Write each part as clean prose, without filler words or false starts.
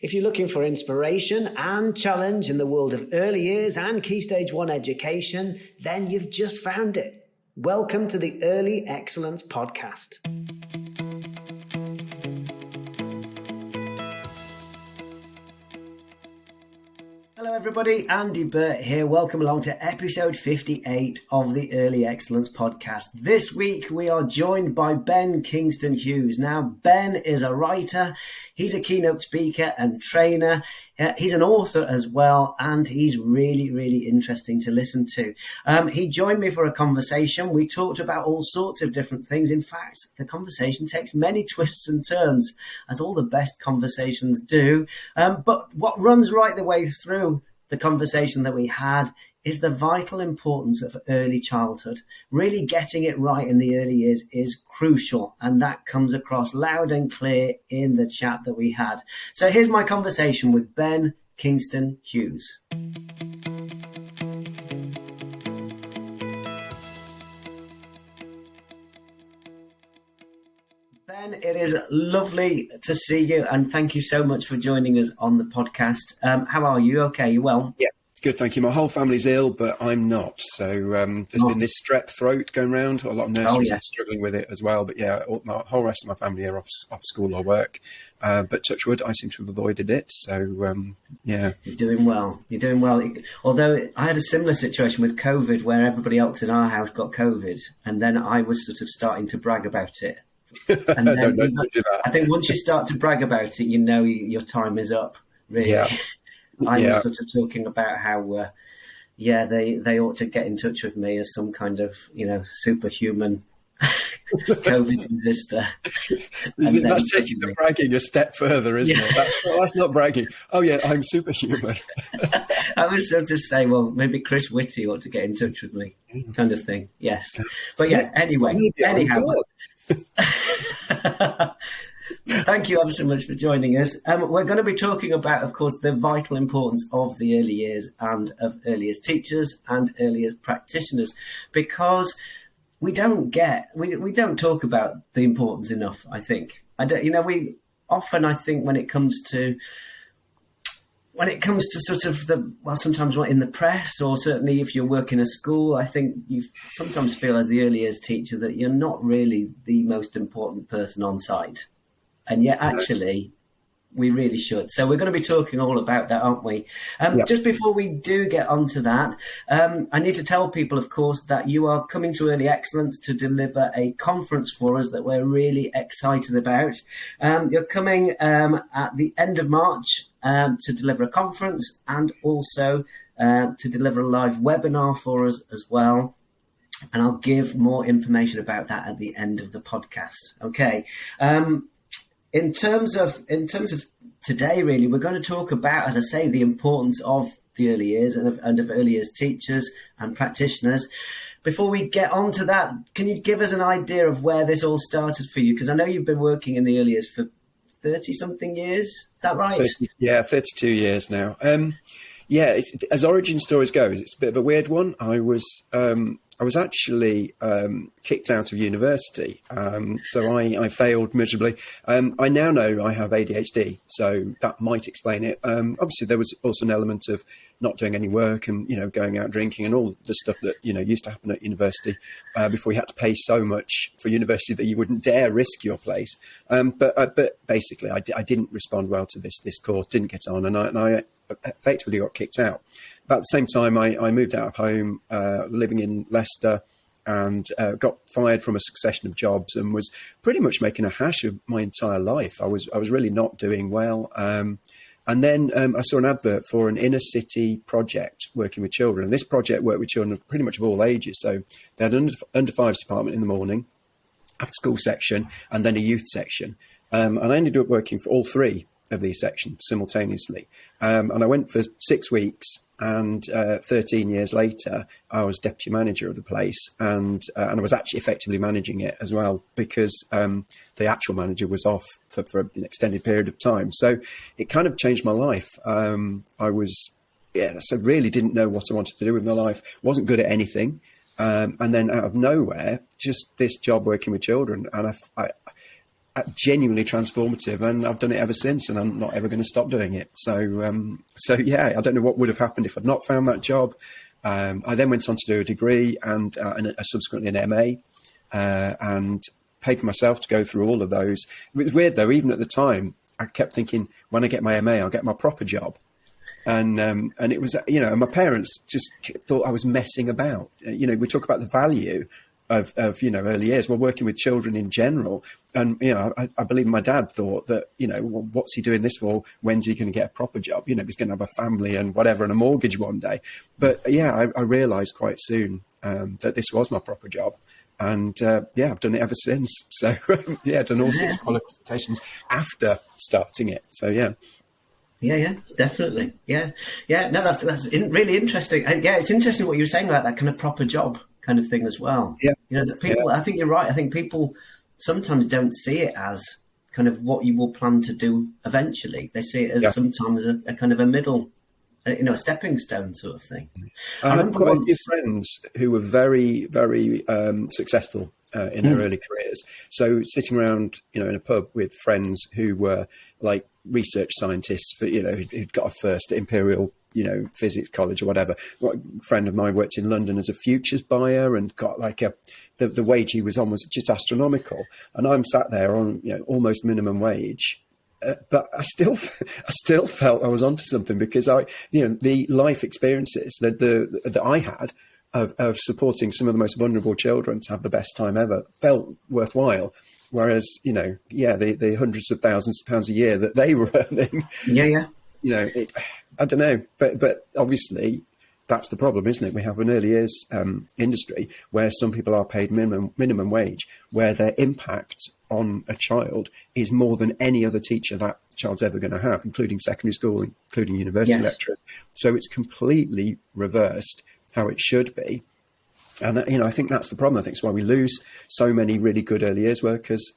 If you're looking for inspiration and challenge in the world of early years and Key Stage 1 education, then you've just found it. Welcome to the Early Excellence Podcast. Hello everybody, Andy Burt here. Welcome along to episode 58 of the Early Excellence Podcast. This week we are joined by Ben Kingston-Hughes. Now, Ben is a writer, he's a keynote speaker and trainer. He's an author as well, and he's really interesting to listen to. He joined me for a conversation. We talked about all sorts of different things. In fact, the conversation takes many twists and turns, as all the best conversations do. But what runs right the way through the conversation that we had is the vital importance of early childhood. Really getting it right in the early years is crucial, and that comes across loud and clear in the chat that we had. So here's my conversation with Ben Kingston-Hughes. Ben, it is lovely to see you, and thank you so much for joining us on the podcast. How are you? Okay, you well? Yeah. Good, thank you. My whole family's ill, but I'm not. So there's been this strep throat going around. A lot of nurseries are struggling with it as well. But yeah, the whole rest of my family are off school or work. But touch wood, I seem to have avoided it. So yeah. You're doing well. You're doing well. Although I had a similar situation with COVID where everybody else in our house got COVID. And then I was sort of starting to brag about it. And then don't do that. I think once you start to brag about it, you know your time is up, really. Yeah. I was sort of talking about how, they ought to get in touch with me as some kind of, superhuman COVID resistor. That's taking the bragging a step further, isn't it? That's not bragging. Oh, yeah, I'm superhuman. I was sort of saying, well, maybe Chris Whitty ought to get in touch with me, kind of thing. Yes. But anyhow. Thank you ever so much for joining us. We're going to be talking about, of course, the vital importance of the early years and of early years teachers and early years practitioners, because we don't talk about the importance enough, I think. We often, I think, when it comes to sort of sometimes in the press, or certainly if you work in a school, I think you sometimes feel as the early years teacher that you're not really the most important person on site. And yet, actually, we really should. So we're going to be talking all about that, aren't we? Just before we do get onto that, I need to tell people, of course, that you are coming to Early Excellence to deliver a conference for us that we're really excited about. You're coming at the end of March to deliver a conference and also to deliver a live webinar for us as well. And I'll give more information about that at the end of the podcast. Okay. In terms of today, really, we're going to talk about, as I say, the importance of the early years and of early years teachers and practitioners. Before we get on to that, can you give us an idea of where this all started for you? Because I know you've been working in the early years for 30-something years. Is that right? 32 years now. As origin stories go, it's a bit of a weird one. I was actually kicked out of university, so I failed miserably. I now know I have ADHD, so that might explain it. Obviously, there was also an element of not doing any work and, going out drinking and all the stuff that, used to happen at university before you had to pay so much for university that you wouldn't dare risk your place. But basically, I didn't respond well to this course, didn't get on, and I effectively got kicked out. About the same time, I moved out of home, living in Leicester, and got fired from a succession of jobs and was pretty much making a hash of my entire life. I was really not doing well. And then I saw an advert for an inner city project working with children. And this project worked with children of pretty much of all ages. So they had an under fives department in the morning, after school section, and then a youth section. And I ended up working for all three of these sections simultaneously. And I went for 6 weeks, and 13 years later, I was deputy manager of the place, and I was actually effectively managing it as well, because the actual manager was off for an extended period of time. So it kind of changed my life. So really didn't know what I wanted to do with my life, wasn't good at anything. And then out of nowhere, just this job working with children. And genuinely transformative, and I've done it ever since, and I'm not ever going to stop doing it. So yeah, I don't know what would have happened if I'd not found that job. I then went on to do a degree and subsequently an MA, and paid for myself to go through all of those. It was weird though, even at the time, I kept thinking, when I get my MA, I'll get my proper job. And it was, my parents just thought I was messing about. We talk about the value of early years. We're working with children in general. And, I believe my dad thought that, well, what's he doing this for? When's he going to get a proper job? He's going to have a family and whatever and a mortgage one day. But yeah, I realized quite soon that this was my proper job. And I've done it ever since. So I've done all sorts of qualifications after starting it. So Yeah, definitely. Yeah. No, that's really interesting. And it's interesting what you were saying about that kind of proper job kind of thing as well. Yeah. People. I think you're right. I think people sometimes don't see it as kind of what you will plan to do eventually. They see it as sometimes a kind of a middle, a stepping stone sort of thing. I had quite a few friends who were very, very successful in their early careers. So sitting around, in a pub with friends who were like research scientists for, who'd got a first at Imperial, physics college or whatever. A friend of mine worked in London as a futures buyer and got like the wage he was on was just astronomical. And I'm sat there on, almost minimum wage. But I still felt I was onto something because the life experiences that I had of supporting some of the most vulnerable children to have the best time ever felt worthwhile. Whereas, the hundreds of thousands of pounds a year that they were earning, I don't know, but obviously that's the problem, isn't it? We have an early years industry where some people are paid minimum wage, where their impact on a child is more than any other teacher that child's ever going to have, including secondary school, including university lecturers. So it's completely reversed how it should be. And, I think that's the problem. I think it's why we lose so many really good early years workers,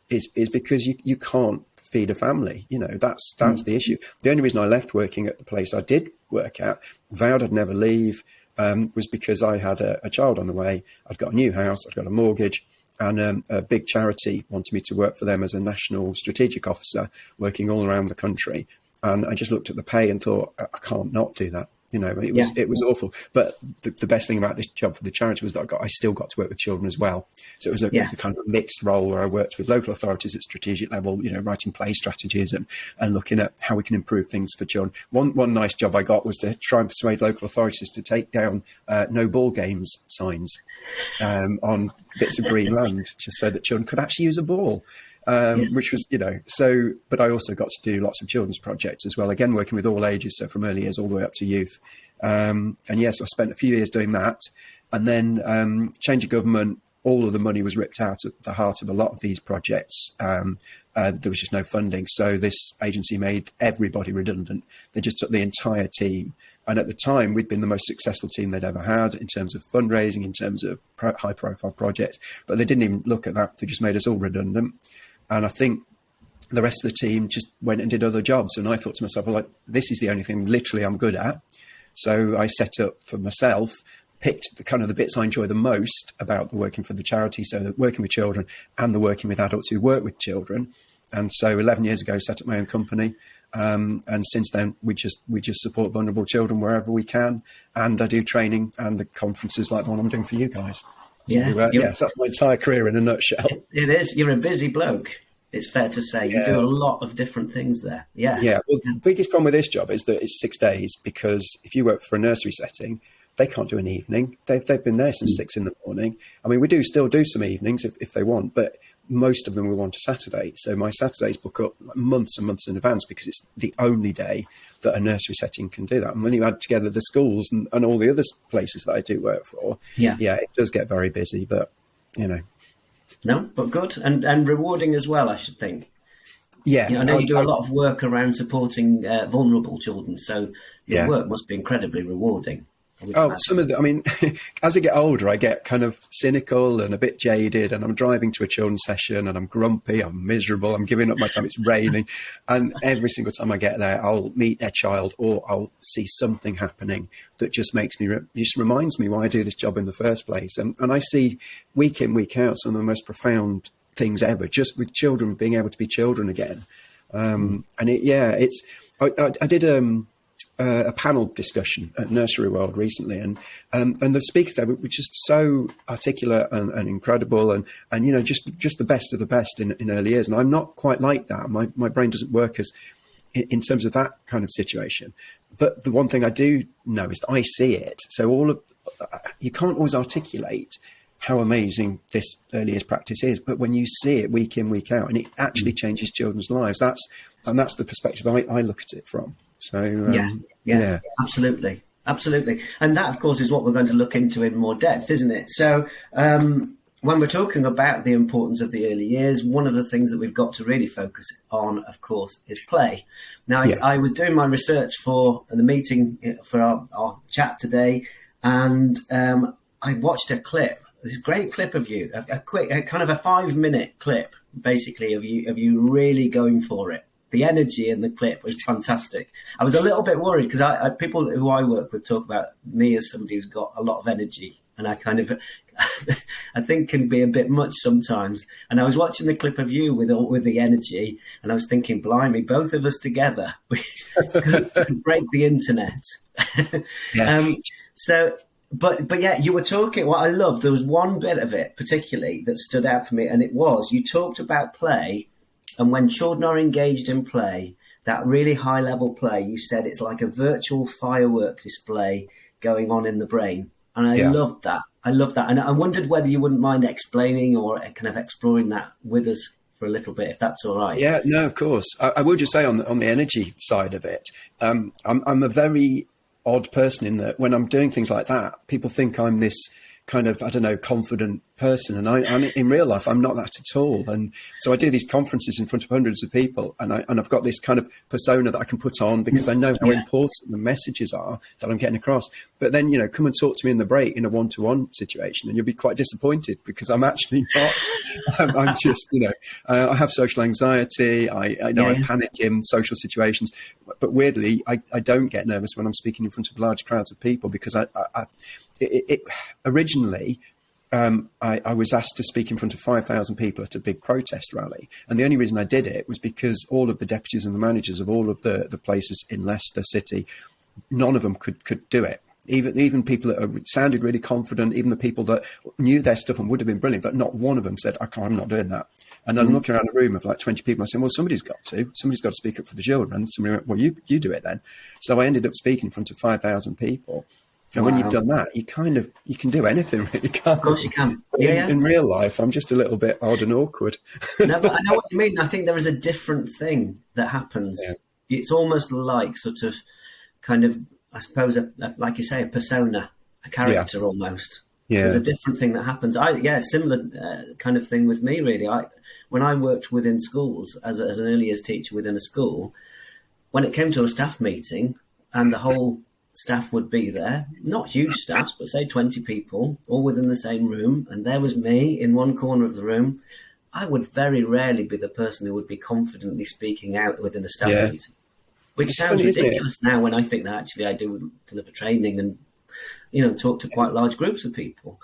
is because you can't feed a family. That's the issue. The only reason I left working at the place I did work at, vowed I'd never leave, was because I had a child on the way. I'd got a new house, I'd got a mortgage, and a big charity wanted me to work for them as a national strategic officer, working all around the country. And I just looked at the pay and thought, I can't not do that. It was awful. But the best thing about this job for the charity was that I still got to work with children as well. So it was a kind of mixed role where I worked with local authorities at strategic level, writing play strategies and looking at how we can improve things for children. One nice job I got was to try and persuade local authorities to take down no ball games signs on bits of green land, just so that children could actually use a ball. Which was, but I also got to do lots of children's projects as well, again, working with all ages, so from early years all the way up to youth. So I spent a few years doing that. And then change of government, all of the money was ripped out at the heart of a lot of these projects. There was just no funding. So this agency made everybody redundant. They just took the entire team. And at the time, we'd been the most successful team they'd ever had in terms of fundraising, in terms of high-profile projects. But they didn't even look at that. They just made us all redundant. And I think the rest of the team just went and did other jobs. And I thought to myself, well, this is the only thing literally I'm good at. So I set up for myself, picked the bits I enjoy the most about the working for the charity. So the working with children and the working with adults who work with children. And so 11 years ago, set up my own company. And since then, we just support vulnerable children wherever we can. And I do training and the conferences like the one I'm doing for you guys. So, so that's my entire career in a nutshell. It is. You're a busy bloke. It's fair to say you do a lot of different things there. Yeah. Well, the biggest problem with this job is that it's 6 days, because if you work for a nursery setting, they can't do an evening. They've been there since 6 a.m. I mean, we still do some evenings if they want, but most of them will want a Saturday. So my Saturdays book up months and months in advance, because it's the only day that a nursery setting can do that. And when you add together the schools and all the other places that I do work for, it does get very busy, but No, but good and rewarding as well, I should think. Yeah. I know you do a lot of work around supporting vulnerable children, so your work must be incredibly rewarding. Some of as I get older, I get kind of cynical and a bit jaded, and I'm driving to a children's session and I'm grumpy, I'm miserable, I'm giving up my time, it's raining. And every single time I get there, I'll meet a child or I'll see something happening that just makes me, just reminds me why I do this job in the first place. And I see week in, week out, some of the most profound things ever, just with children being able to be children again. And I did a panel discussion at Nursery World recently, and the speakers there were just so articulate and incredible, and just the best of the best in early years. And I'm not quite like that. My brain doesn't work as in terms of that kind of situation. But the one thing I do know is that I see it. So you can't always articulate how amazing this early years practice is, but when you see it week in, week out, and it actually changes children's lives, that's the perspective I look at it from. So yeah, absolutely, and that, of course, is what we're going to look into in more depth, isn't it? So when we're talking about the importance of the early years, one of the things that we've got to really focus on, of course, is play. Now, I was doing my research for the meeting for our chat today, and I watched a clip. This great clip of you, a kind of a 5-minute clip, basically, of you really going for it. The energy in the clip was fantastic. I was a little bit worried because people who I work with talk about me as somebody who's got a lot of energy, and I kind of, I think, can be a bit much sometimes. And I was watching the clip of you with the energy, and I was thinking, blimey, both of us together, we could break the internet. Yeah. But yeah, you were talking, what I loved, there was one bit of it particularly that stood out for me, and it was, you talked about play, and when children are engaged in play, that really high level play, you said it's like a virtual firework display going on in the brain. And I loved that. And I wondered whether you wouldn't mind explaining or kind of exploring that with us for a little bit, if that's all right. Yeah, no, of course. I will just say on the energy side of it, I'm a very odd person in that when I'm doing things like that, people think I'm this kind of, I don't know, confident person. And I'm in real life, I'm not that at all. And so I do these conferences in front of hundreds of people, and I've got this kind of persona that I can put on because I know how important the messages are that I'm getting across. But then, come and talk to me in the break in a one-to-one situation, and you'll be quite disappointed because I'm actually not. I'm just, I have social anxiety. I panic in social situations, but weirdly, I don't get nervous when I'm speaking in front of large crowds of people because originally, I was asked to speak in front of 5,000 people at a big protest rally. And the only reason I did it was because all of the deputies and the managers of all of the places in Leicester City, none of them could do it. Even people that sounded really confident, even the people that knew their stuff and would have been brilliant, but not one of them said, I'm not doing that. And I'm looking around a room of like 20 people. I said, well, somebody's got to speak up for the children. And somebody went, well, you do it then. So I ended up speaking in front of 5,000 people. And when you've done that, you can do anything, really, can't you? Of course you can. In real life, I'm just a little bit odd and awkward. No, but I know what you mean. I think there is a different thing that happens. Yeah. It's almost like sort of kind of, I suppose, like you say, a persona, a character almost. Yeah. There's a different thing that happens. Similar kind of thing with me, really. When I worked within schools as an early years teacher within a school, when it came to a staff meeting and the whole staff would be there, not huge staffs, but say 20 people, all within the same room, and there was me in one corner of the room, I would very rarely be the person who would be confidently speaking out within a staff meeting. Which sounds ridiculous now when I think that actually I do deliver training and, talk to quite large groups of people.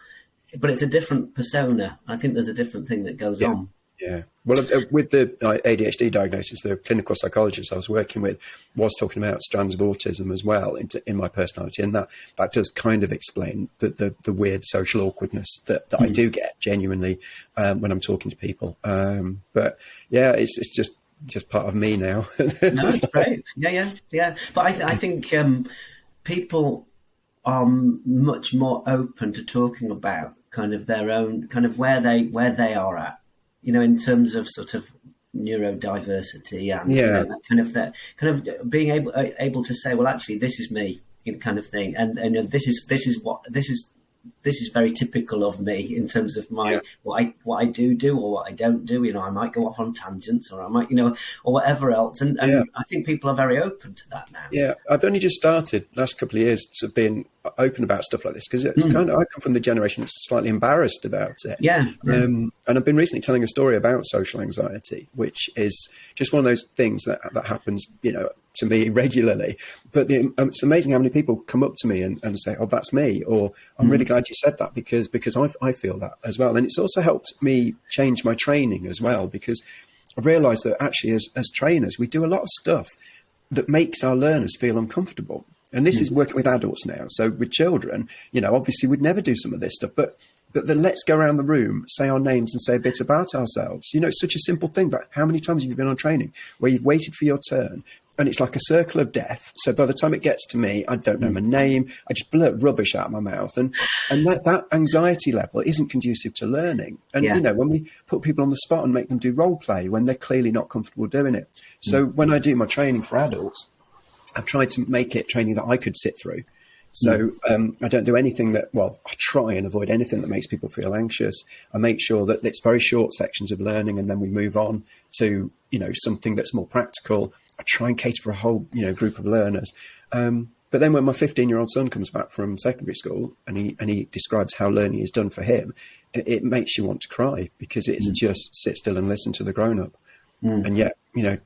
But it's a different persona. I think there's a different thing that goes on. Yeah. Well, with the ADHD diagnosis, the clinical psychologist I was working with was talking about strands of autism as well in my personality. And that does kind of explain the weird social awkwardness that I do get genuinely when I'm talking to people. But yeah, it's just part of me now. No, it's great. Yeah. But I think people are much more open to talking about kind of their own, kind of where they are at. In terms of sort of neurodiversity and that kind of being able to say, well, actually, this is me, kind of thing, and this is very typical of me in terms of my what I do or what I don't do. I might go off on tangents, or I might or whatever else, and I think people are very open to that now. Yeah, I've only just started last couple of years sort of being open about stuff like this because it's kind of, I come from the generation that's slightly embarrassed about it. Yeah. And I've been recently telling a story about social anxiety, which is just one of those things that happens, to me regularly. But it's amazing how many people come up to me and say, "Oh, that's me," or "I'm really glad you said that because I feel that as well." And it's also helped me change my training as well, because I've realised that actually as trainers, we do a lot of stuff that makes our learners feel uncomfortable. And this is working with adults now. So with children, obviously we'd never do some of this stuff, but then let's go around the room, say our names and say a bit about ourselves. It's such a simple thing, but how many times have you been on training where you've waited for your turn and it's like a circle of death? So by the time it gets to me, I don't know my name. I just blurt rubbish out of my mouth. And that anxiety level isn't conducive to learning. And, when we put people on the spot and make them do role play when they're clearly not comfortable doing it. So when I do my training for adults, I've tried to make it training that I could sit through. So I don't do anything I try and avoid anything that makes people feel anxious. I make sure that it's very short sections of learning and then we move on to, something that's more practical. I try and cater for a whole, group of learners. But then when my 15-year-old son comes back from secondary school and he describes how learning is done for him, it makes you want to cry because it's just sit still and listen to the grown-up. And yet,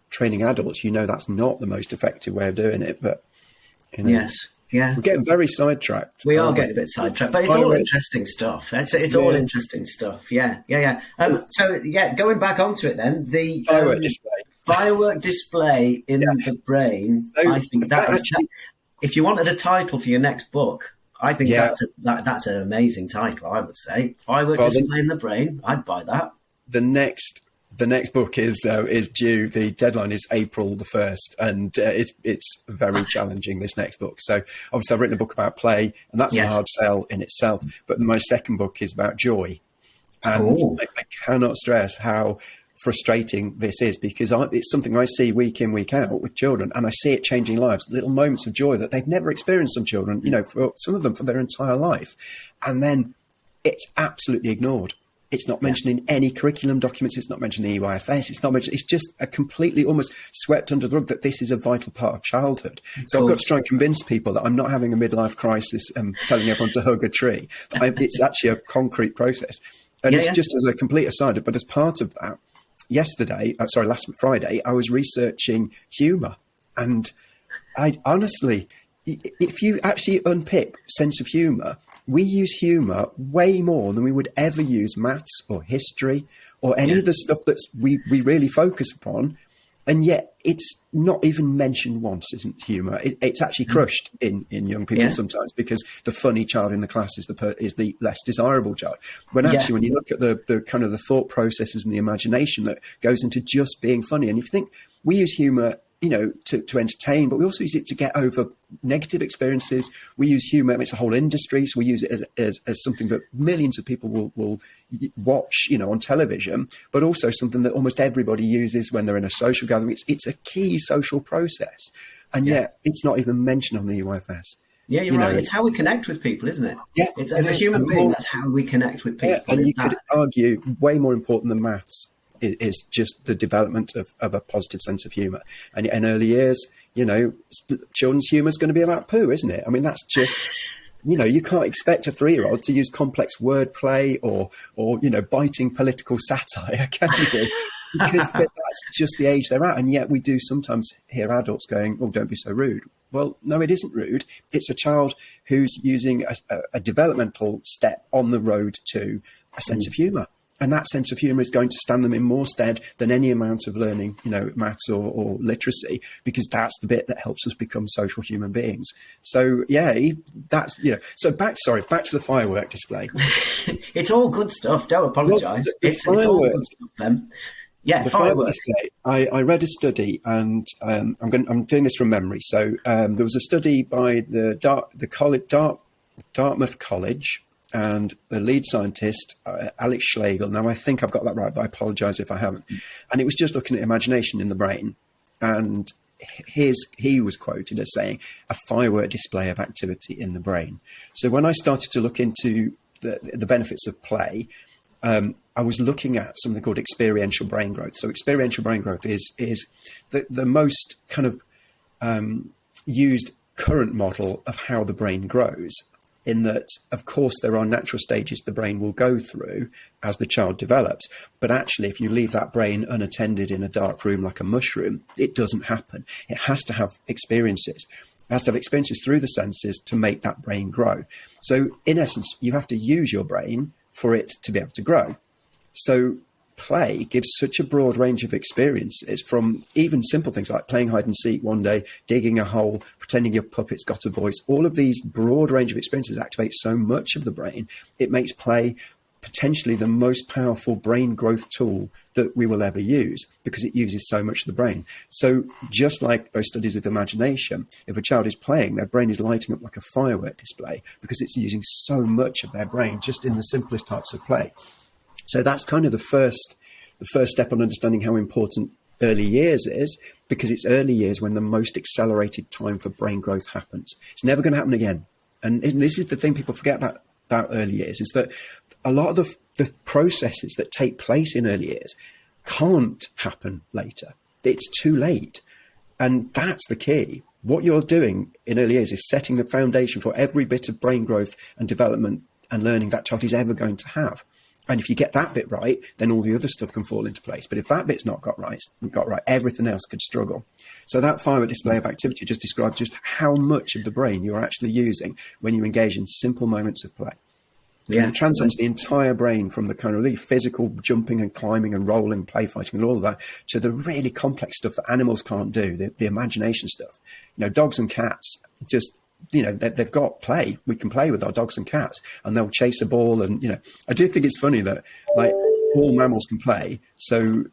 training adults, that's not the most effective way of doing it. But, Yes. Yeah. We're getting very sidetracked. We are getting a bit sidetracked, but it's all interesting stuff. It's all interesting stuff. Yeah. Going back onto it then, the firework display in the brain. So I think if you wanted a title for your next book, I think that's an amazing title, I would say. Firework display in the brain. I'd buy that. The next book is due. The deadline is April the 1st, and it's very challenging, this next book. So obviously I've written a book about play, and that's a hard sell in itself. But my second book is about joy. And I cannot stress how frustrating this is, because it's something I see week in, week out with children, and I see it changing lives, little moments of joy that they've never experienced, some children, for some of them for their entire life. And then it's absolutely ignored. It's not mentioned in any curriculum documents. It's not mentioned in the EYFS. It's not mentioned. It's just a completely almost swept under the rug that this is a vital part of childhood. So I've got to try and convince people that I'm not having a midlife crisis and telling everyone to hug a tree. It's actually a concrete process. And it's just as a complete aside, but as part of that, last Friday, I was researching humour. And I honestly, if you actually unpick sense of humour, we use humour way more than we would ever use maths or history or any of the stuff that we really focus upon. And yet it's not even mentioned once, isn't humour. It's actually crushed in young people sometimes, because the funny child in the class is the less desirable child. When actually, when you look at the kind of the thought processes and the imagination that goes into just being funny, and if you think we use humour, to entertain, but we also use it to get over negative experiences. We use humour, it's a whole industry, so we use it as something that millions of people will watch, on television, but also something that almost everybody uses when they're in a social gathering. It's a key social process, and yet it's not even mentioned on the EYFS. Yeah, you're right. It's how we connect with people, isn't it? Yeah. As a human being, that's how we connect with people. Yeah, and you could argue way more important than maths is just the development of a positive sense of humour. And in early years, children's humour is going to be about poo, isn't it? I mean, that's just, you can't expect a 3-year-old to use complex wordplay or biting political satire, can you? Because that's just the age they're at. And yet we do sometimes hear adults going, "Oh, don't be so rude." Well, no, it isn't rude. It's a child who's using a developmental step on the road to a sense of humour. And that sense of humour is going to stand them in more stead than any amount of learning, maths or literacy, because that's the bit that helps us become social human beings. So, So back to the firework display. It's all good stuff. Don't apologise. It's all good stuff, Ben. Yeah, the firework display. I read a study, and I'm doing this from memory. So there was a study by the Dartmouth College. And the lead scientist, Alex Schlegel, now I think I've got that right, but I apologise if I haven't. And it was just looking at imagination in the brain. And he was quoted as saying, a firework display of activity in the brain. So when I started to look into the benefits of play, I was looking at something called experiential brain growth. So experiential brain growth is the most kind of used current model of how the brain grows, in that, of course, there are natural stages the brain will go through as the child develops. But actually, if you leave that brain unattended in a dark room like a mushroom, it doesn't happen. It has to have experiences. It has to have experiences through the senses to make that brain grow. So in essence, you have to use your brain for it to be able to grow. So play gives such a broad range of experiences, from even simple things like playing hide and seek one day, digging a hole, pretending your puppet's got a voice. All of these broad range of experiences activate so much of the brain. It makes play potentially the most powerful brain growth tool that we will ever use, because it uses so much of the brain. So just like those studies of imagination, if a child is playing, their brain is lighting up like a firework display because it's using so much of their brain just in the simplest types of play. So that's kind of the first step on understanding how important early years is, because it's early years when the most accelerated time for brain growth happens. It's never going to happen again. And this is the thing people forget about early years, is that a lot of the processes that take place in early years can't happen later. It's too late. And that's the key. What you're doing in early years is setting the foundation for every bit of brain growth and development and learning that child is ever going to have. And if you get that bit right, then all the other stuff can fall into place. But if that bit's not got right, everything else could struggle. So that firework display of activity just describes just how much of the brain you're actually using when you engage in simple moments of play. Yeah. It transcends the entire brain, from the kind of really physical jumping and climbing and rolling, play fighting and all of that, to the really complex stuff that animals can't do, the imagination stuff. You know, dogs and cats just, you know, they've got play. We can play with our dogs and cats, and they'll chase a ball. And, you know, I do think it's funny that, like, all mammals can play. So,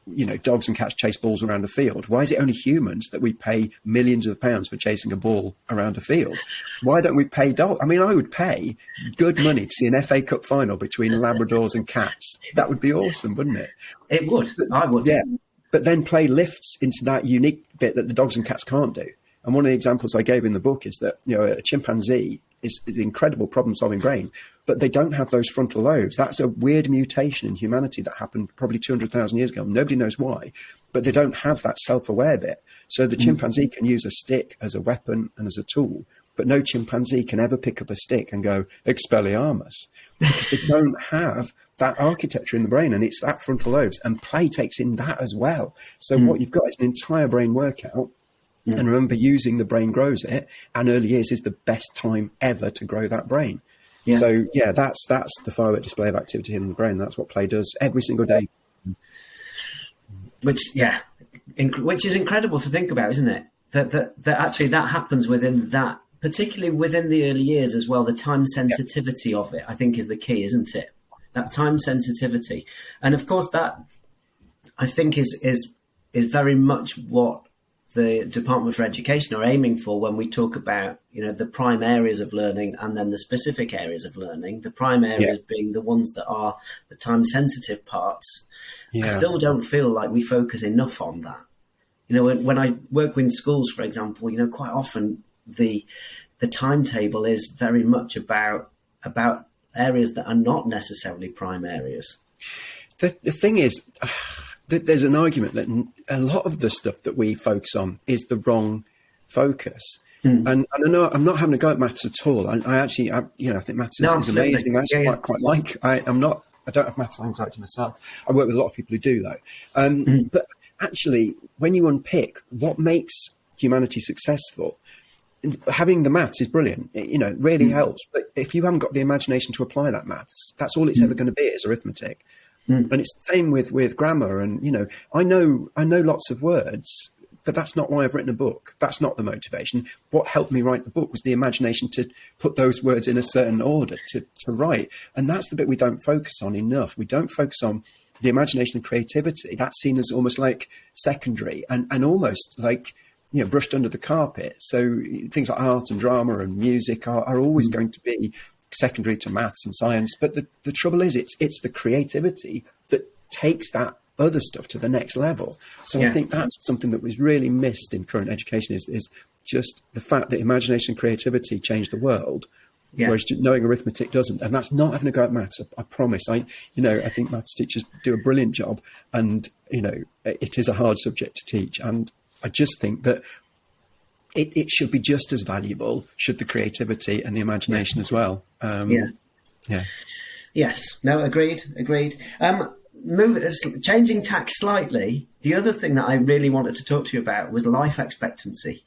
you know, dogs and cats chase balls around a field. Why is it only humans that we pay millions of pounds for chasing a ball around a field? Why don't we pay dogs? I mean, I would pay good money to see an FA Cup final between Labradors and cats. That would be awesome, wouldn't it? It would. I would. Yeah. But then play lifts into that unique bit that the dogs and cats can't do. And one of the examples I gave in the book is that, you know, a chimpanzee is an incredible problem-solving brain, but they don't have those frontal lobes. That's a weird mutation in humanity that happened probably 200,000 years ago. Nobody knows why, but they don't have that self-aware bit. So the chimpanzee can use a stick as a weapon and as a tool, but no chimpanzee can ever pick up a stick and go, Expelliarmus, because they don't have that architecture in the brain, and it's that frontal lobes, and play takes in that as well. So what you've got is an entire brain workout. Yeah. And remember, using the brain grows it, and early years is the best time ever to grow that brain. Yeah. So yeah, that's the firework display of activity in the brain. That's what play does every single day. Which is incredible to think about, isn't it? That actually that happens within that, particularly within the early years as well. The time sensitivity of it, I think, is the key, isn't it? That time sensitivity, and of course that, I think, is very much what the Department for Education are aiming for when we talk about, you know, the prime areas of learning and then the specific areas of learning. The prime areas being the ones that are the time sensitive parts. I still don't feel like we focus enough on that. You know, when I work with schools, for example, you know, quite often the timetable is very much about areas that are not necessarily prime areas. The thing is, there's an argument that a lot of the stuff that we focus on is the wrong focus. And I know I'm not having a go at maths at all. I think maths is amazing. I actually quite like. I don't have maths anxiety myself. I work with a lot of people who do though. But actually, when you unpick what makes humanity successful, having the maths is brilliant. It really helps. But if you haven't got the imagination to apply that maths, that's all it's ever going to be, is arithmetic. And it's the same with grammar. And, you know, I know lots of words, but that's not why I've written a book. That's not the motivation. What helped me write the book was the imagination to put those words in a certain order to write. And that's the bit we don't focus on enough. We don't focus on the imagination and creativity. That's seen as almost like secondary and almost like, you know, brushed under the carpet. So things like art and drama and music are always going to be secondary to maths and science. But the trouble is, it's the creativity that takes that other stuff to the next level. So I think that's something that was really missed in current education is just the fact that imagination and creativity change the world, whereas knowing arithmetic doesn't. And that's not having a go at maths. I promise. I think maths teachers do a brilliant job, and, you know, it is a hard subject to teach. And I just think that it should be just as valuable, should the creativity and the imagination as well. Yeah. Yes. No, agreed. Changing tack slightly, the other thing that I really wanted to talk to you about was life expectancy.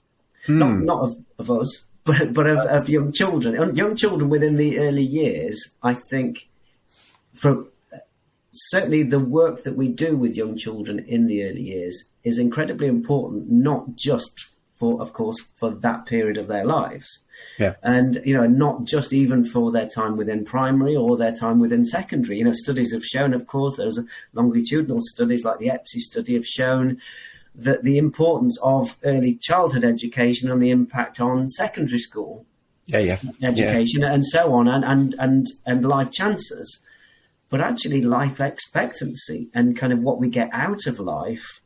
Not of us, but of young children. Young children within the early years, I think, certainly the work that we do with young children in the early years is incredibly important, not just for that period of their lives. Yeah. And, not just even for their time within primary or their time within secondary. Studies have shown, of course, those longitudinal studies like the EPSI study have shown that the importance of early childhood education and the impact on secondary school education and so on, and life chances. But actually life expectancy and kind of what we get out of life,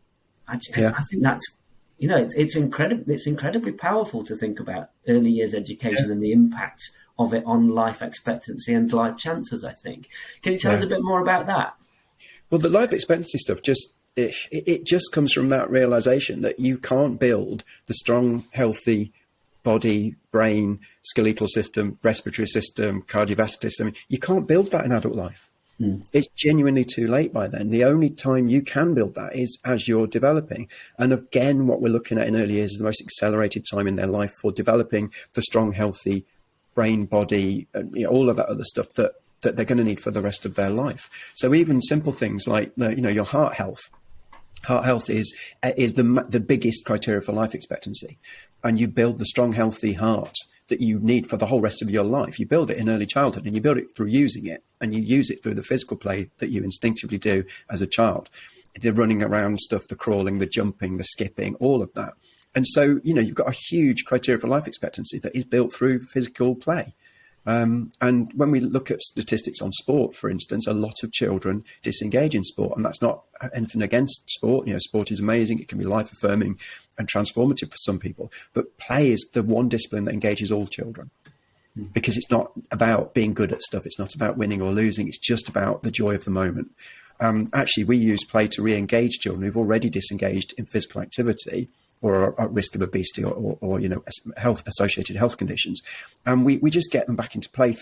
I think that's, it's incredibly powerful to think about early years education and the impact of it on life expectancy and life chances, I think. Can you tell us a bit more about that? Well, the life expectancy stuff it just comes from that realization that you can't build the strong, healthy body, brain, skeletal system, respiratory system, cardiovascular system. You can't build that in adult life. It's genuinely too late by then. The only time you can build that is as you're developing. And again, what we're looking at in early years is the most accelerated time in their life for developing the strong, healthy brain, body, and all of that other stuff that they're going to need for the rest of their life. So even simple things like, your heart health. Heart health is the biggest criteria for life expectancy. And you build the strong, healthy heart that you need for the whole rest of your life. You build it in early childhood, and you build it through using it, and you use it through the physical play that you instinctively do as a child. The running around stuff, the crawling, the jumping, the skipping, all of that. And so, you've got a huge criteria for life expectancy that is built through physical play. And when we look at statistics on sport, for instance, a lot of children disengage in sport, and that's not anything against sport. Sport is amazing. It can be life affirming and transformative for some people, but play is the one discipline that engages all children because it's not about being good at stuff. It's not about winning or losing. It's just about the joy of the moment. Actually, we use play to re-engage children who've already disengaged in physical activity or are at risk of obesity or associated health conditions. And we just get them back into play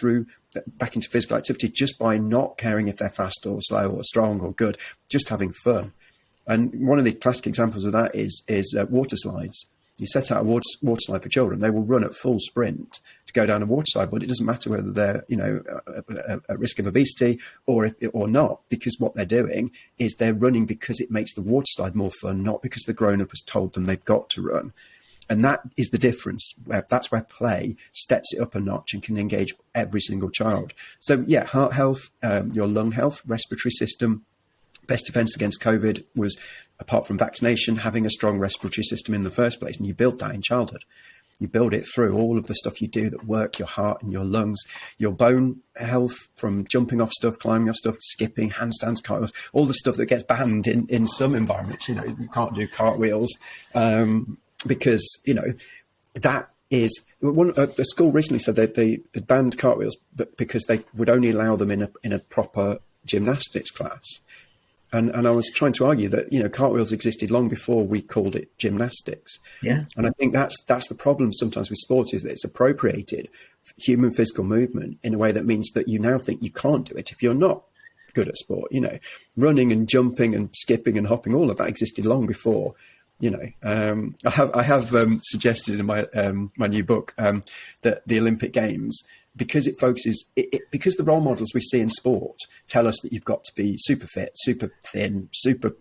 back into physical activity just by not caring if they're fast or slow or strong or good, just having fun. And one of the classic examples of that is water slides. You set out a water slide for children, they will run at full sprint to go down a water slide, but it doesn't matter whether they're, at risk of obesity or not, because what they're doing is they're running because it makes the water slide more fun, not because the grown-up has told them they've got to run. And that is the difference. That's where play steps it up a notch and can engage every single child. So heart health, your lung health, respiratory system. Best defense against COVID was, apart from vaccination, having a strong respiratory system in the first place. And you build that in childhood. You build it through all of the stuff you do that work, your heart and your lungs, your bone health from jumping off stuff, climbing off stuff, skipping, handstands, cartwheels, all the stuff that gets banned in some environments. You can't do cartwheels because, that is one. The school recently said they banned cartwheels because they would only allow them in a proper gymnastics class. And I was trying to argue that, cartwheels existed long before we called it gymnastics. Yeah. And I think that's the problem sometimes with sports, is that it's appropriated human physical movement in a way that means that you now think you can't do it if you're not good at sport. Running and jumping and skipping and hopping, all of that existed long before. I have suggested in my new book that the Olympic Games, because it focuses, because the role models we see in sport tell us that you've got to be super fit, super thin, super,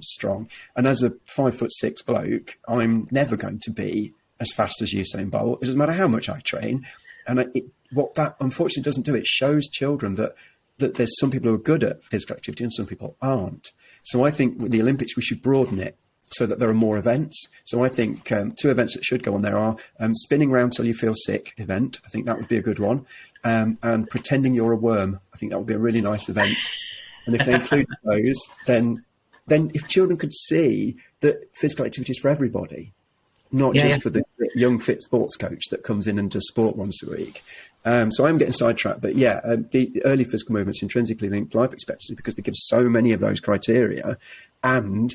strong. And as a 5'6" bloke, I'm never going to be as fast as Usain Bolt. It doesn't matter how much I train. And what that unfortunately doesn't do, it shows children that there's some people who are good at physical activity and some people aren't. So I think with the Olympics, we should broaden it so that there are more events. So I think 2 events that should go on there are spinning around till you feel sick event. I think that would be a good one. And pretending you're a worm. I think that would be a really nice event. And if they include those, then if children could see that physical activity is for everybody, not just for the young fit sports coach that comes in and does sport once a week. So I'm getting sidetracked, but the early physical movement's intrinsically linked to life expectancy because we give so many of those criteria, and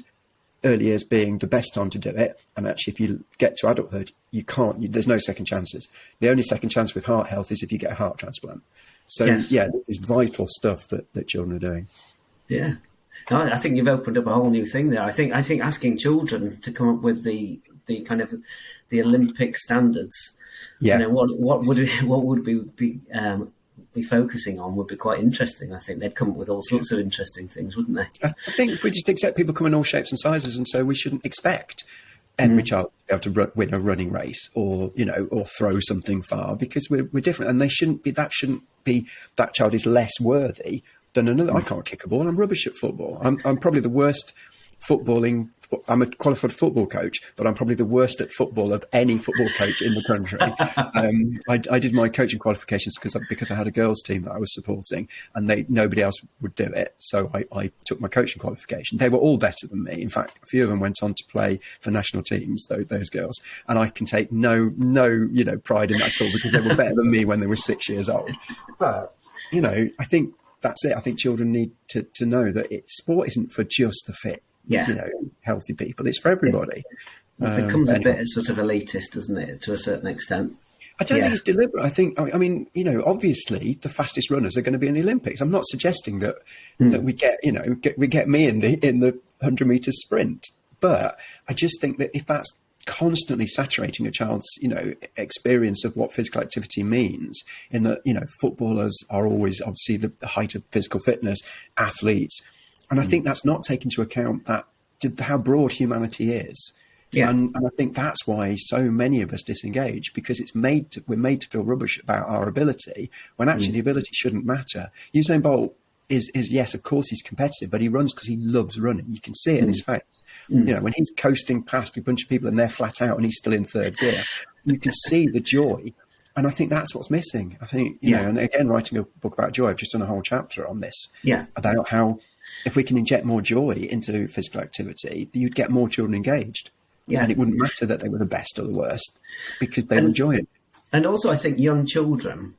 early years being the best time to do it. And actually, if you get to adulthood, there's no second chances. The only second chance with heart health is if you get a heart transplant. So, yeah, this is vital stuff that children are doing. Yeah. No, I think you've opened up a whole new thing there. I think asking children to come up with the kind of the Olympic standards, what would we be focusing on would be quite interesting. I think they'd come up with all sorts of interesting things, wouldn't they? I think if we just accept people come in all shapes and sizes, and so we shouldn't expect every child to be able to win a running race or throw something far, because we're different, and that shouldn't be that child is less worthy than another. I can't kick a ball. I'm rubbish at football. I'm probably the worst footballing. I'm a qualified football coach, but I'm probably the worst at football of any football coach in the country. I did my coaching qualifications because I had a girls' team that I was supporting, and nobody else would do it. So I took my coaching qualification. They were all better than me. In fact, a few of them went on to play for national teams, those girls. And I can take no pride in that at all, because they were better than me when they were 6 years old. But, I think that's it. I think children need to know that sport isn't for just the fit. Healthy people. It's for everybody. It becomes a bit sort of elitist, doesn't it, to a certain extent? I don't think it's deliberate. I think, obviously the fastest runners are going to be in the Olympics. I'm not suggesting that we get me in the 100 meter sprint, but I just think that if that's constantly saturating a child's, experience of what physical activity means, in that, footballers are always obviously the height of physical fitness, athletes. And I think that's not taken into account how broad humanity is. Yeah. And I think that's why so many of us disengage, because we're made to feel rubbish about our ability, when actually the ability shouldn't matter. Usain Bolt is yes, of course he's competitive, but he runs because he loves running. You can see it in his face. When he's coasting past a bunch of people and they're flat out and he's still in third gear, you can see the joy. And I think that's what's missing. I think, and again, writing a book about joy, I've just done a whole chapter on this, about how if we can inject more joy into physical activity, you'd get more children engaged. Yeah. And it wouldn't matter that they were the best or the worst, because they enjoy it. And also, I think young children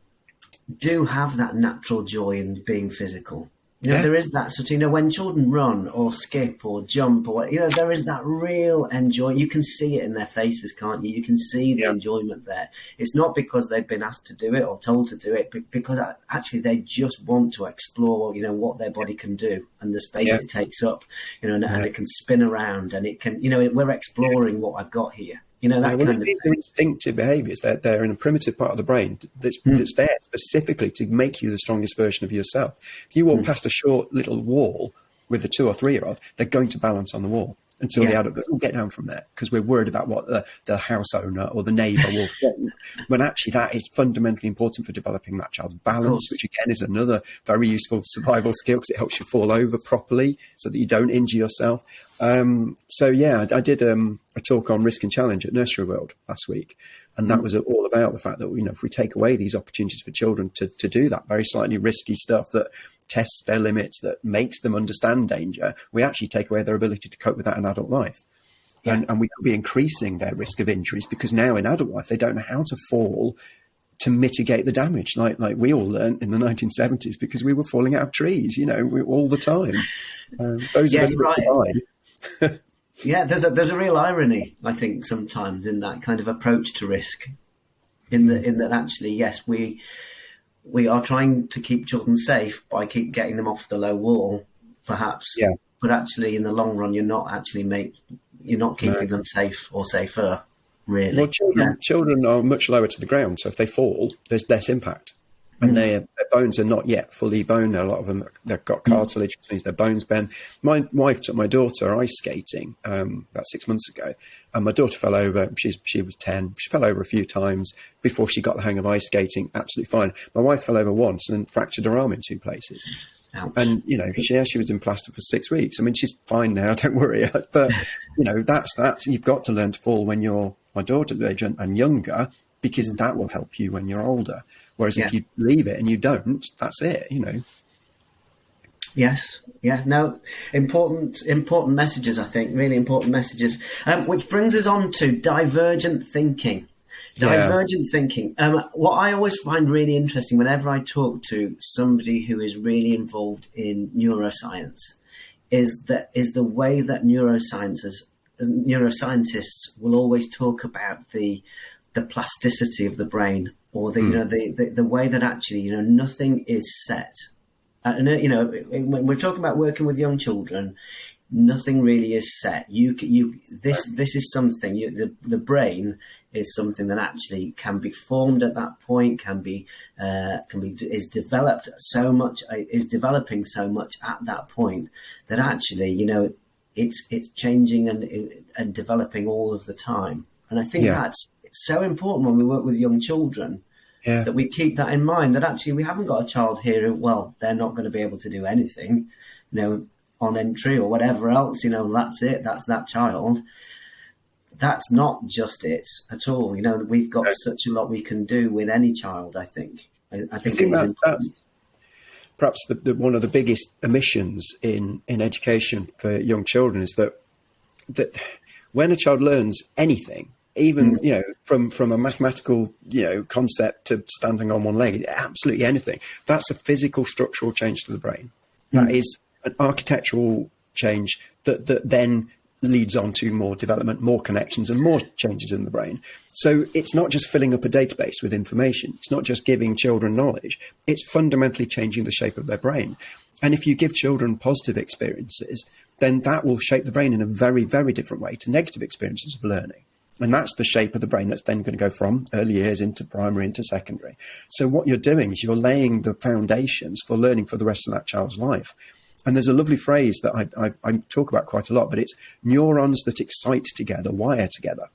do have that natural joy in being physical. There is that sort of, when children run or skip or jump or, there is that real enjoy. You can see it in their faces, can't you? You can see the enjoyment there. It's not because they've been asked to do it or told to do it, but because actually they just want to explore, what their body can do and the space it takes up, and it can spin around, and it can, we're exploring what I've got here. These are instinctive behaviours. They're in a primitive part of the brain that's there specifically to make you the strongest version of yourself. If you walk past a short little wall with a 2 or 3 year old, they're going to balance on the wall until the adult goes, get down from there, because we're worried about what the house owner or the neighbour will think. When actually that is fundamentally important for developing that child's balance, which again is another very useful survival skill, because it helps you fall over properly so that you don't injure yourself. I did a talk on risk and challenge at Nursery World last week, and that was all about the fact that if we take away these opportunities for children to do that very slightly risky stuff that tests their limits, that makes them understand danger, we actually take away their ability to cope with that in adult life. And we could be increasing their risk of injuries, because now in adult life they don't know how to fall to mitigate the damage, like we all learned in the 1970s, because we were falling out of trees, all the time. Those of us that survived. There's a real irony, I think, sometimes in that kind of approach to risk, in that actually, yes, we are trying to keep children safe by keep getting them off the low wall, perhaps. Yeah. But actually, in the long run, you're not keeping them safe or safer, really. Well, children are much lower to the ground, so if they fall, there's less impact. And their bones are not yet fully bone. A lot of them, they've got cartilage, which means their bones bend. My wife took my daughter ice skating about 6 months ago, and my daughter fell over. She was 10. She fell over a few times before she got the hang of ice skating. Absolutely fine. My wife fell over once and fractured her arm in 2 places. Ouch. And she was in plaster for 6 weeks. I mean, she's fine now. Don't worry. But that's you've got to learn to fall when you're my daughter's age and younger, because that will help you when you're older. Whereas if you leave it and you don't, that's it, Yes. Yeah. No, important messages, I think, really important messages, which brings us on to divergent thinking. Divergent thinking. What I always find really interesting whenever I talk to somebody who is really involved in neuroscience is the way that neuroscientists will always talk about the plasticity of the brain, or the way that actually, nothing is set. And when we're talking about working with young children, nothing really is set. This is something. The brain is something that actually can be formed at that point, is developed so much, is developing so much at that point that actually, it's changing and developing all of the time. And I think it's so important when we work with young children. Yeah. That we keep that in mind, that actually we haven't got a child here who, well, they're not going to be able to do anything, on entry or whatever else, that's it, that's that child. That's not just it at all. We've got such a lot we can do with any child, I think. I think that's perhaps the one of the biggest omissions in education for young children is that when a child learns anything, even from a mathematical concept to standing on one leg, absolutely anything, that's a physical structural change to the brain. That is an architectural change that then leads on to more development, more connections, and more changes in the brain. So it's not just filling up a database with information. It's not just giving children knowledge. It's fundamentally changing the shape of their brain. And if you give children positive experiences, then that will shape the brain in a very, very different way to negative experiences of learning. And that's the shape of the brain that's then going to go from early years into primary, into secondary. So what you're doing is you're laying the foundations for learning for the rest of that child's life. And there's a lovely phrase that I talk about quite a lot, but it's neurons that excite together, wire together.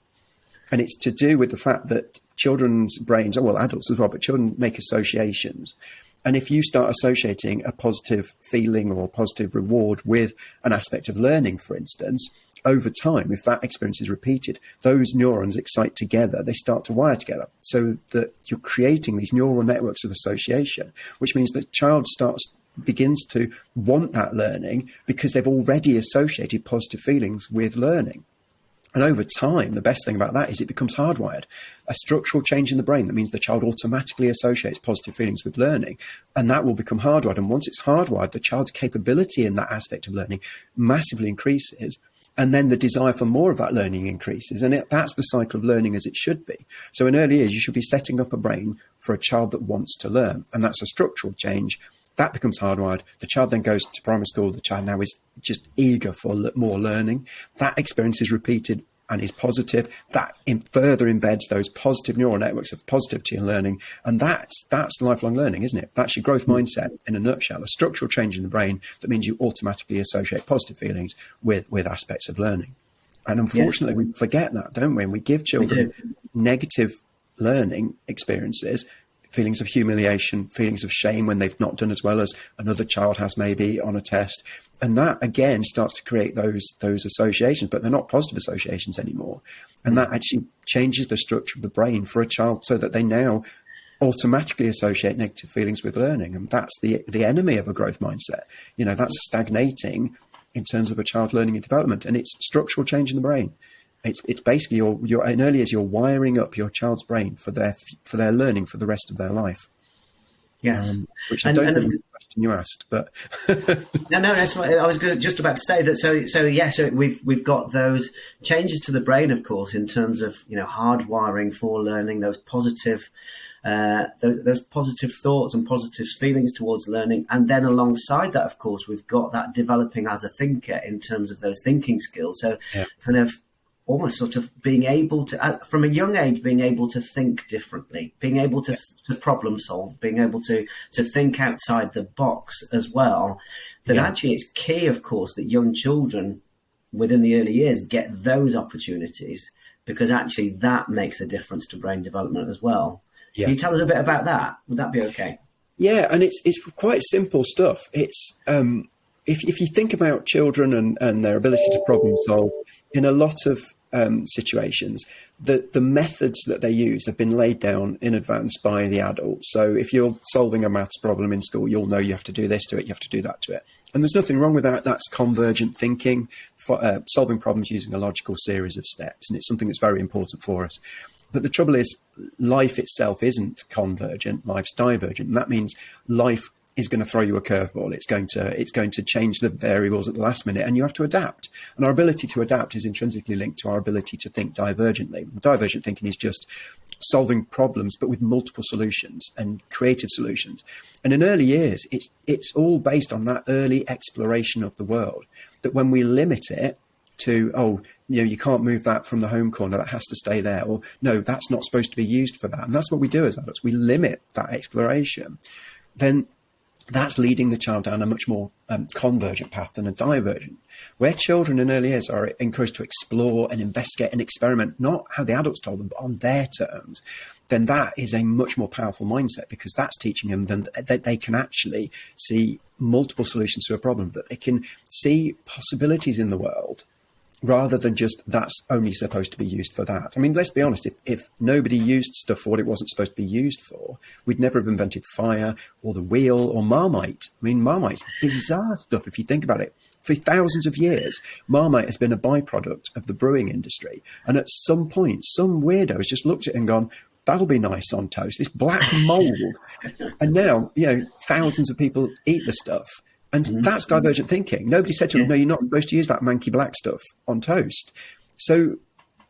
And it's to do with the fact that children's brains, well, adults as well, but children make associations. And if you start associating a positive feeling or a positive reward with an aspect of learning, for instance, over time, if that experience is repeated, those neurons excite together, they start to wire together, so that you're creating these neural networks of association, which means the child begins to want that learning because they've already associated positive feelings with learning. And over time, the best thing about that is it becomes hardwired, a structural change in the brain that means the child automatically associates positive feelings with learning, and that will become hardwired. And once it's hardwired, the child's capability in that aspect of learning massively increases. And then the desire for more of that learning increases. And that's the cycle of learning as it should be. So in early years, you should be setting up a brain for a child that wants to learn. And that's a structural change. That becomes hardwired. The child then goes to primary school. The child now is just eager for more learning. That experience is repeated and is positive. That further embeds those positive neural networks of positivity and learning. And that's lifelong learning, isn't it? That's your growth mindset in a nutshell, a structural change in the brain that means you automatically associate positive feelings with aspects of learning. And unfortunately, we forget that, don't we? And we give children negative learning experiences, feelings of humiliation, feelings of shame when they've not done as well as another child has maybe on a test. And that, again, starts to create those associations, but they're not positive associations anymore. And that actually changes the structure of the brain for a child so that they now automatically associate negative feelings with learning. And that's the enemy of a growth mindset. That's stagnating in terms of a child's learning and development. And it's structural change in the brain. It's basically in early years, you're wiring up your child's brain for their learning for the rest of their life. Yes, which I don't know the question you asked, but no, that's what I was just about to say. That so we've got those changes to the brain, of course, in terms of hardwiring for learning, those positive thoughts and positive feelings towards learning, and then alongside that, of course, we've got that developing as a thinker in terms of those thinking skills. So kind of almost sort of being able to, from a young age, being able to think differently, being able to problem solve, being able to think outside the box as well. That actually it's key, of course, that young children within the early years get those opportunities, because actually that makes a difference to brain development as well. Can you tell us a bit about that? Would that be okay? Yeah, and it's quite simple stuff. It's if you think about children and their ability to problem solve, in a lot of situations, the methods that they use have been laid down in advance by the adult. So if you're solving a maths problem in school, you'll know you have to do this to it, you have to do that to it. And there's nothing wrong with that. That's convergent thinking, solving problems using a logical series of steps. And it's something that's very important for us. But the trouble is, life itself isn't convergent, life's divergent. And that means life is going to throw you a curveball. It's going to change the variables at the last minute, and you have to adapt. And our ability to adapt is intrinsically linked to our ability to think divergently. Divergent thinking is just solving problems, but with multiple solutions and creative solutions. And in early years, it's all based on that early exploration of the world, that when we limit it to, you can't move that from the home corner, that has to stay there, or no, that's not supposed to be used for that. And that's what we do as adults. We limit that exploration. Then that's leading the child down a much more convergent path than a divergent, where children in early years are encouraged to explore and investigate and experiment, not how the adults told them, but on their terms. Then that is a much more powerful mindset, because that's teaching them that they can actually see multiple solutions to a problem, that they can see possibilities in the world, rather than just that's only supposed to be used for that. I mean, let's be honest, if nobody used stuff for what it wasn't supposed to be used for, we'd never have invented fire or the wheel or Marmite. I mean, Marmite's bizarre stuff if you think about it. For thousands of years, Marmite has been a byproduct of the brewing industry. And at some point, some weirdo has just looked at it and gone, that'll be nice on toast, this black mold. And now, thousands of people eat the stuff. And that's divergent thinking. Nobody said to them, no, you're not supposed to use that manky black stuff on toast. So,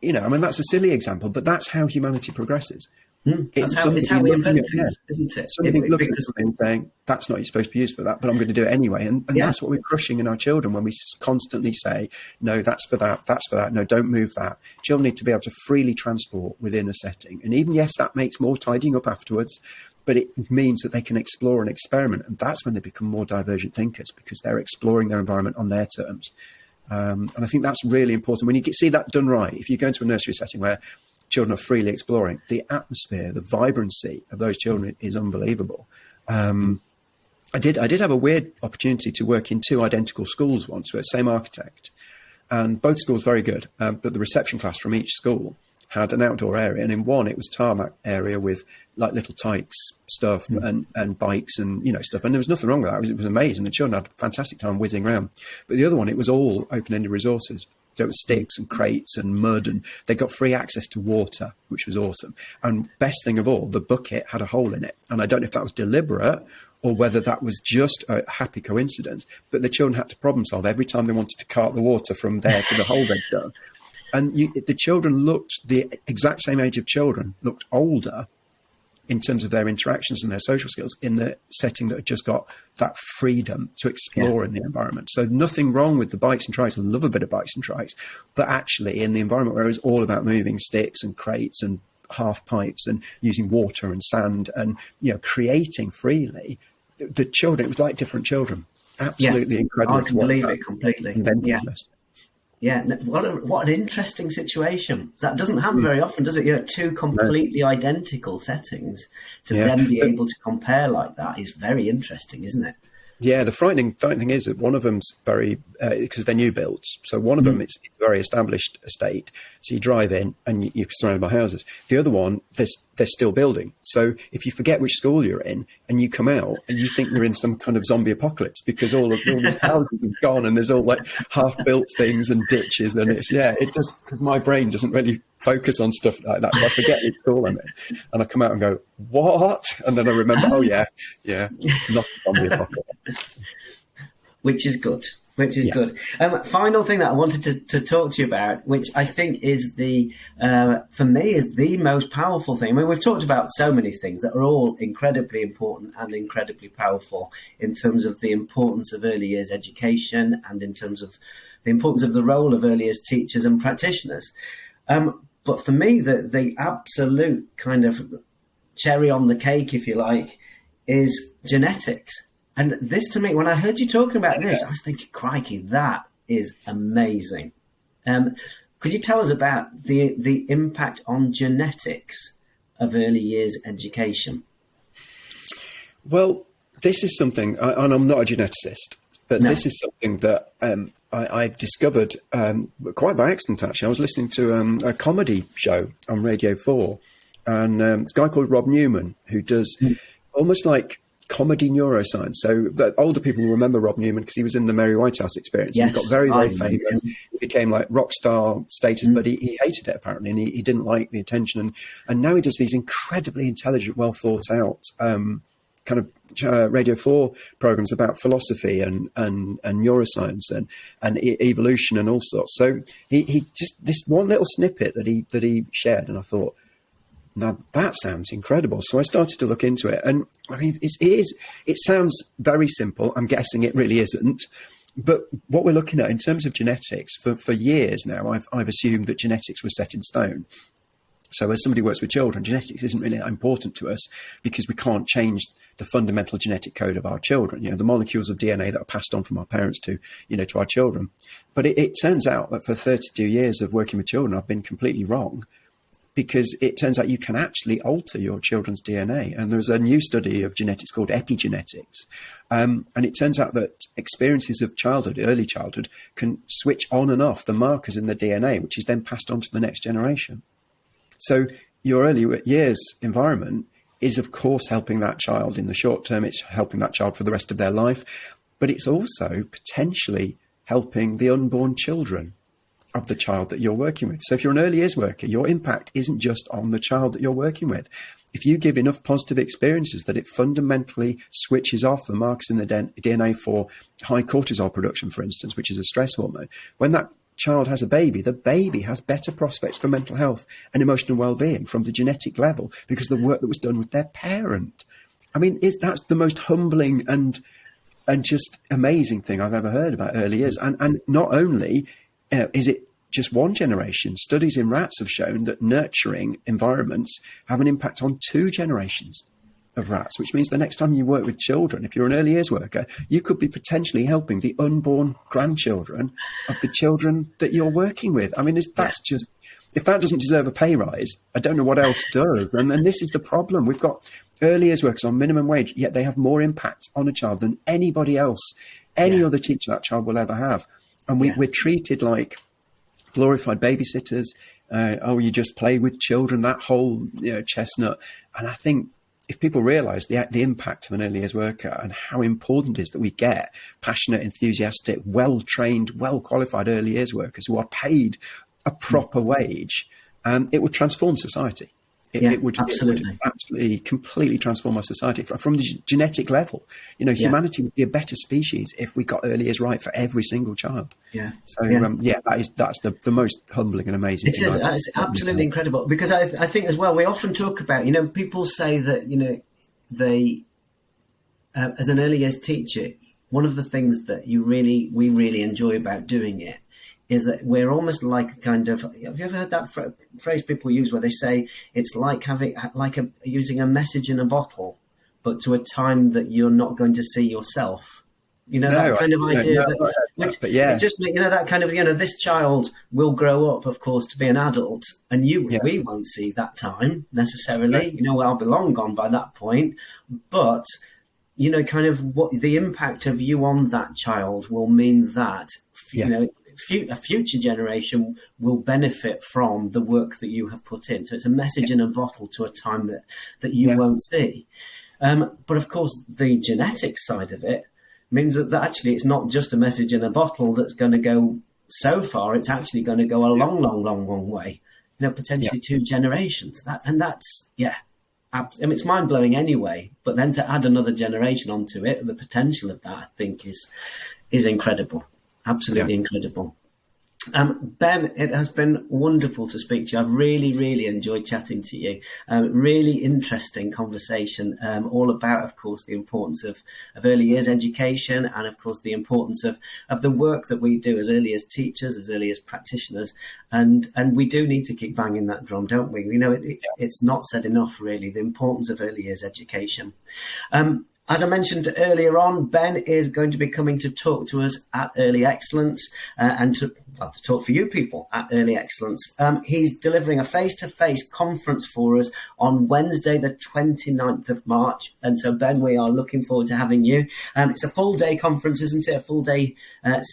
that's a silly example, but that's how humanity progresses. It's how we invent things, isn't it? Somebody looking at something and saying, that's not supposed to be used for that, but I'm going to do it anyway. And that's what we're crushing in our children when we constantly say, no, that's for that, no, don't move that. Children need to be able to freely transport within a setting. And even, yes, that makes more tidying up afterwards, but it means that they can explore and experiment. And that's when they become more divergent thinkers, because they're exploring their environment on their terms. And I think that's really important. When you see that done right, if you go into a nursery setting where children are freely exploring, the atmosphere, the vibrancy of those children is unbelievable. I did have a weird opportunity to work in two identical schools once with the same architect. And both schools very good, but the reception class from each school had an outdoor area, and in one it was tarmac area with like little tykes stuff and bikes and stuff, and there was nothing wrong with that. It was amazing. The children had a fantastic time whizzing around. But the other one, it was all open-ended resources. There was sticks and crates and mud, and they got free access to water, which was awesome. And best thing of all, the bucket had a hole in it, and I don't know if that was deliberate or whether that was just a happy coincidence, but the children had to problem solve every time they wanted to cart the water from there to the hole they'd done. And the children the exact same age of children looked older in terms of their interactions and their social skills in the setting that had just got that freedom to explore in the environment. So nothing wrong with the bikes and trikes. I love a bit of bikes and trikes, but actually in the environment where it was all about moving sticks and crates and half pipes and using water and sand and, creating freely, the children, it was like different children. Absolutely incredible. I can believe it completely. Yeah, what an interesting situation. That doesn't happen very often, does it? Two completely identical settings to then be able to compare like that is very interesting, isn't it? Yeah, the frightening thing is that one of them's very, because they're new builds. So one of them, it's a very established estate. So you drive in and you're surrounded by houses. The other one, they're still building. So if you forget which school you're in and you come out and you think you're in some kind of zombie apocalypse because all these houses are gone and there's all like half-built things and ditches. And because my brain doesn't really focus on stuff like that. So I forget which school I'm in. And I come out and go, what? And then I remember, not the zombie apocalypse. Which is good. Good. Final thing that I wanted to talk to you about, which I think is for me, is the most powerful thing. I mean, we've talked about so many things that are all incredibly important and incredibly powerful in terms of the importance of early years education and in terms of the importance of the role of early years teachers and practitioners. But for me, the absolute kind of cherry on the cake, if you like, is genetics. And this, to me, when I heard you talking about this, I was thinking, crikey, that is amazing. Could you tell us about the impact on genetics of early years education? Well, this is something, and I'm not a geneticist, but this is something that I've discovered quite by accident, actually. I was listening to a comedy show on Radio 4, and this guy called Rob Newman, who does almost like comedy neuroscience. So the older people will remember Rob Newman because he was in the Mary Whitehouse Experience. Yes, and he got very, very famous. He became like rock star status, but he hated it apparently, and he didn't like the attention. And now he does these incredibly intelligent, well thought out kind of Radio 4 programs about philosophy and neuroscience and evolution and all sorts. So he just, this one little snippet that he shared, and I thought, now that sounds incredible. So I started to look into it, and I mean, it sounds very simple. I'm guessing it really isn't. But what we're looking at in terms of genetics, for years now, I've assumed that genetics was set in stone. So as somebody who works with children, genetics isn't really that important to us because we can't change the fundamental genetic code of our children, the molecules of DNA that are passed on from our parents to our children. But it turns out that for 32 years of working with children, I've been completely wrong, because it turns out you can actually alter your children's DNA. And there's a new study of genetics called epigenetics. And it turns out that experiences of childhood, early childhood, can switch on and off the markers in the DNA, which is then passed on to the next generation. So your early years environment is, of course, helping that child in the short term. It's helping that child for the rest of their life. But it's also potentially helping the unborn children of the child that you're working with. So if you're an early years worker, your impact isn't just on the child that you're working with. If you give enough positive experiences that it fundamentally switches off the markers in the DNA for high cortisol production, for instance, which is a stress hormone, when that child has a baby, the baby has better prospects for mental health and emotional well-being from the genetic level because of the work that was done with their parent. I mean, that's the most humbling and just amazing thing I've ever heard about early years. And not only is it just one generation, studies in rats have shown that nurturing environments have an impact on 2 generations of rats, which means the next time you work with children, if you're an early years worker, you could be potentially helping the unborn grandchildren of the children that you're working with. I mean, if that doesn't deserve a pay rise, I don't know what else does. And this is the problem. We've got early years workers on minimum wage, yet they have more impact on a child than anybody else, any other teacher that child will ever have. And we're treated like glorified babysitters. You just play with children, that whole chestnut. And I think if people realise the impact of an early years worker and how important it is that we get passionate, enthusiastic, well-trained, well-qualified early years workers who are paid a proper wage, it would transform society. It would absolutely, completely transform our society from the genetic level. Humanity would be a better species if we got early years right for every single child. That's the most humbling and amazing thing. It's absolutely incredible, because I think as well, we often talk about, people say that, they, as an early years teacher, one of the things that we really enjoy about doing it is that we're almost like a kind of, have you ever heard that phrase people use where they say it's like using a message in a bottle, but to a time that you're not going to see yourself? That kind of idea. It just, that kind of, this child will grow up, of course, to be an adult, and we won't see that time necessarily. I'll be long gone by that point, but kind of what the impact of you on that child will mean that, a future generation will benefit from the work that you have put in. So it's a message in a bottle to a time that you won't see. But of course, the genetic side of it means that actually it's not just a message in a bottle that's going to go so far. It's actually going to go a long way. Potentially 2 generations. It's mind blowing anyway. But then to add another generation onto it, the potential of that, I think, is incredible. Absolutely incredible. Ben, it has been wonderful to speak to you. I've really, really enjoyed chatting to you. Really interesting conversation, all about, of course, the importance of early years education, and, of course, the importance of the work that we do as early as teachers, as early as practitioners. And we do need to keep banging that drum, don't we? It's not said enough, really, the importance of early years education. As I mentioned earlier on, Ben is going to be coming to talk to us at Early Excellence and to talk for you people at Early Excellence. He's delivering a face-to-face conference for us on Wednesday, the 29th of March. And so, Ben, we are looking forward to having you. It's a full-day conference, isn't it? A full-day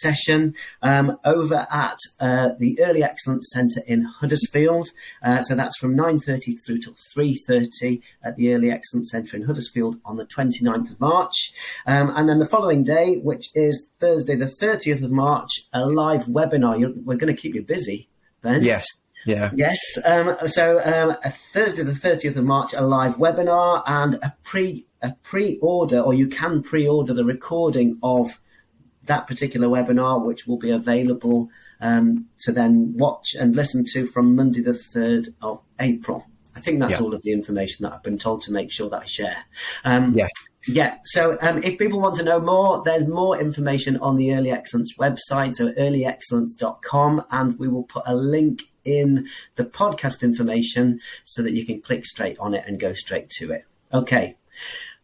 session over at the Early Excellence Centre in Huddersfield. So that's from 9:30 through till 3:30 at the Early Excellence Centre in Huddersfield on the 29th of March. And then the following day, which is Thursday, the 30th of March, a live webinar. We're going to keep you busy, Ben. Yes. Yeah. Yes. So Thursday, the 30th of March, a live webinar and a pre-order, or you can pre-order the recording of that particular webinar, which will be available to then watch and listen to from Monday, the 3rd of April. I think that's all of the information that I've been told to make sure that I share. Yeah. So if people want to know more, there's more information on the Early Excellence website, so earlyexcellence.com, and we will put a link in the podcast information so that you can click straight on it and go straight to it. Okay.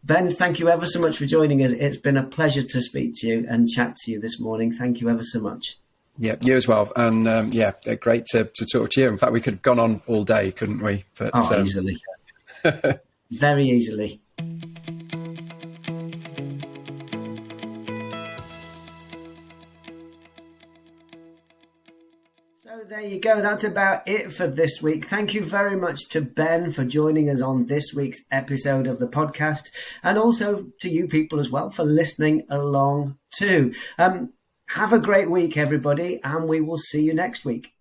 Ben, thank you ever so much for joining us. It's been a pleasure to speak to you and chat to you this morning. Thank you ever so much. Yeah, you as well. And great to talk to you. In fact, we could have gone on all day, couldn't we? But, easily. Very easily. So there you go. That's about it for this week. Thank you very much to Ben for joining us on this week's episode of the podcast, and also to you people as well for listening along too. Have a great week, everybody, and we will see you next week.